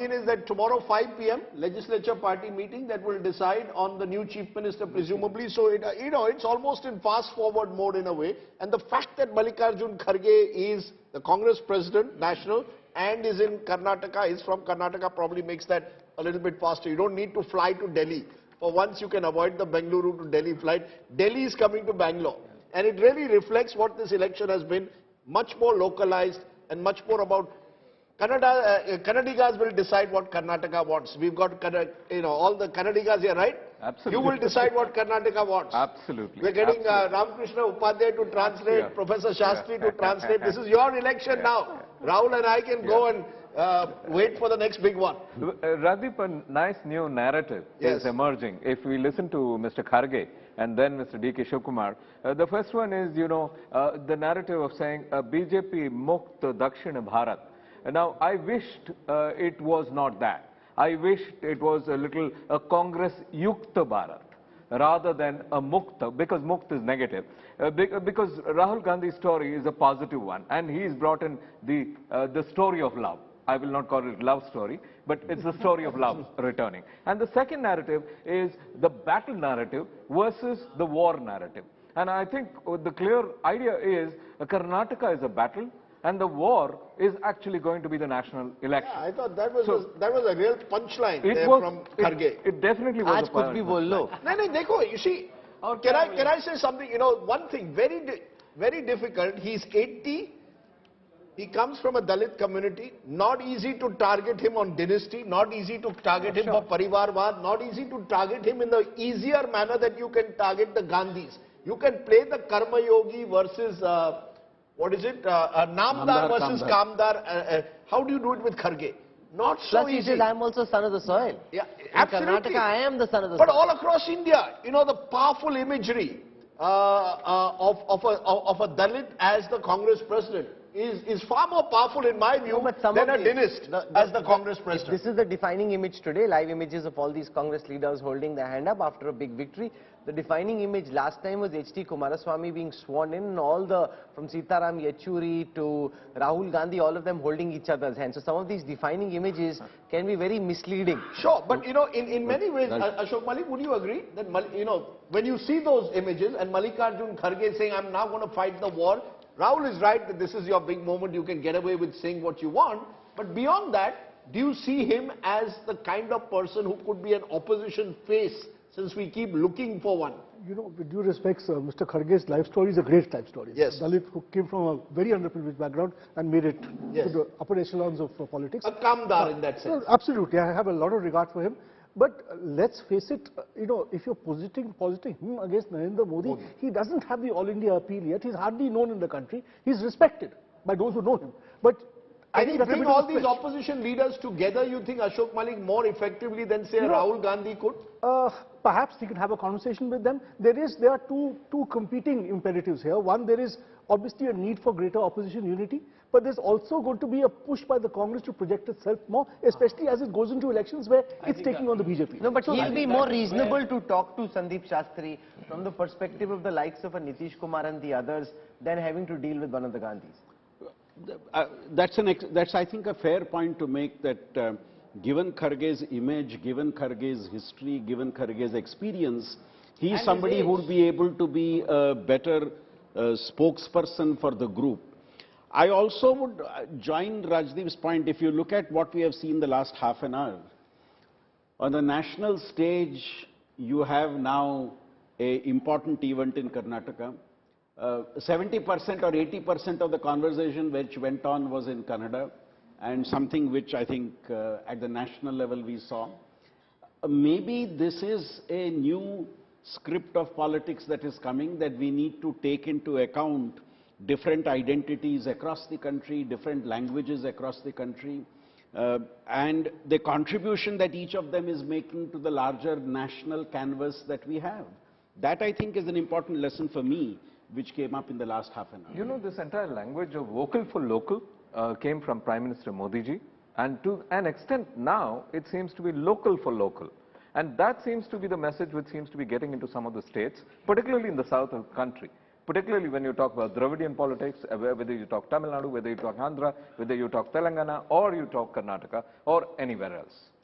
is that tomorrow 5 p.m. legislature party meeting that will decide on the new chief minister presumably. So it's almost in fast forward mode in a way. And the fact that Mallikarjun Kharge is the Congress president national and is in Karnataka, is from Karnataka, probably makes that a little bit faster. You don't need to fly to Delhi. For once you can avoid the Bengaluru to Delhi flight. Delhi is coming to Bangalore. And it really reflects what this election has been, much more localized and much more about Kannadigas will decide what Karnataka wants. We've got, all the Kannadigas here, right? Absolutely. You will decide what Karnataka wants. Absolutely. We're getting Absolutely. Ramakrishna Upadhyay to translate, Professor Shastri to translate. This is your election now. Rahul and I can go and wait for the next big one. Radip, a nice new narrative is emerging. If we listen to Mr. Kharge and then Mr. D.K. Shivkumar, the first one is, the narrative of saying BJP Mukt Dakshina Bharat. Now, I wished it was not that. I wished it was a Congress Yukta Bharat rather than a Mukta, because Mukta is negative. Because Rahul Gandhi's story is a positive one, and he's brought in the story of love. I will not call it love story, but it's the story of love returning. And the second narrative is the battle narrative versus the war narrative. And I think the clear idea is Karnataka is a battle, and the war is actually going to be the national election. Yeah, I thought that was a real punchline from Kharge. It definitely was a punchline. No, you see, can I say something? One thing, very difficult. He's 80. He comes from a Dalit community. Not easy to target him on dynasty. Not easy to target him for Parivarvad. Not easy to target him in the easier manner that you can target the Gandhis. You can play the Karma Yogi versus... Namdar versus Kamdar. How do you do it with Kharge? Not so easy. Plus, I am also son of the soil. Yeah, absolutely. In Karnataka, I am the son of the soil. But all across India, the powerful imagery of a Dalit as the Congress president is far more powerful in my view than a dynast as the Congress president. This is the defining image today, live images of all these Congress leaders holding their hand up after a big victory. The defining image last time was H.D. Kumaraswamy being sworn in, from Sitaram Yechuri to Rahul Gandhi, all of them holding each other's hands. So some of these defining images can be very misleading. Sure, but in many ways, Ashok Malik, would you agree that, when you see those images and Mallikarjun Kharge saying, I'm now going to fight the war, Rahul is right that this is your big moment, you can get away with saying what you want, but beyond that, do you see him as the kind of person who could be an opposition face, since we keep looking for one? With due respects, Mr. Kharge's life story is a great life story. Yes. Dalit who came from a very underprivileged background and made it to the upper echelons of politics. A Kamdar in that sense. Absolutely, I have a lot of regard for him. But let's face it, if you're positing him against Narendra Modi, he doesn't have the All India appeal yet. He's hardly known in the country. He's respected by those who know him. But I think bring all these opposition leaders together, you think, Ashok Malik, more effectively than, say, Rahul Gandhi could? Perhaps he can have a conversation with them. There are two competing imperatives here. One, there is obviously a need for greater opposition unity, but there's also going to be a push by the Congress to project itself more, especially as it goes into elections where it's taking on the BJP. No, but he'll be more reasonable to talk to Sandeep Shastri from the perspective of the likes of a Nitish Kumar and the others than having to deal with one of the Gandhis. That's I think a fair point to make, that given Kharge's image, given Kharge's history, given Kharge's experience, he is somebody who would be able to be a better spokesperson for the group. I also would join Rajdeep's point. If you look at what we have seen the last half an hour, on the national stage, you have now an important event in Karnataka. 70% or 80% of the conversation which went on was in Kannada, and something which I think at the national level we saw. Maybe this is a new script of politics that is coming, that we need to take into account different identities across the country, different languages across the country, and the contribution that each of them is making to the larger national canvas that we have. That, I think, is an important lesson for me, which came up in the last half an hour. This entire language of vocal for local came from Prime Minister Modi ji, and to an extent now it seems to be local for local. And that seems to be the message which seems to be getting into some of the states, particularly in the south of the country, particularly when you talk about Dravidian politics, whether you talk Tamil Nadu, whether you talk Andhra, whether you talk Telangana, or you talk Karnataka, or anywhere else.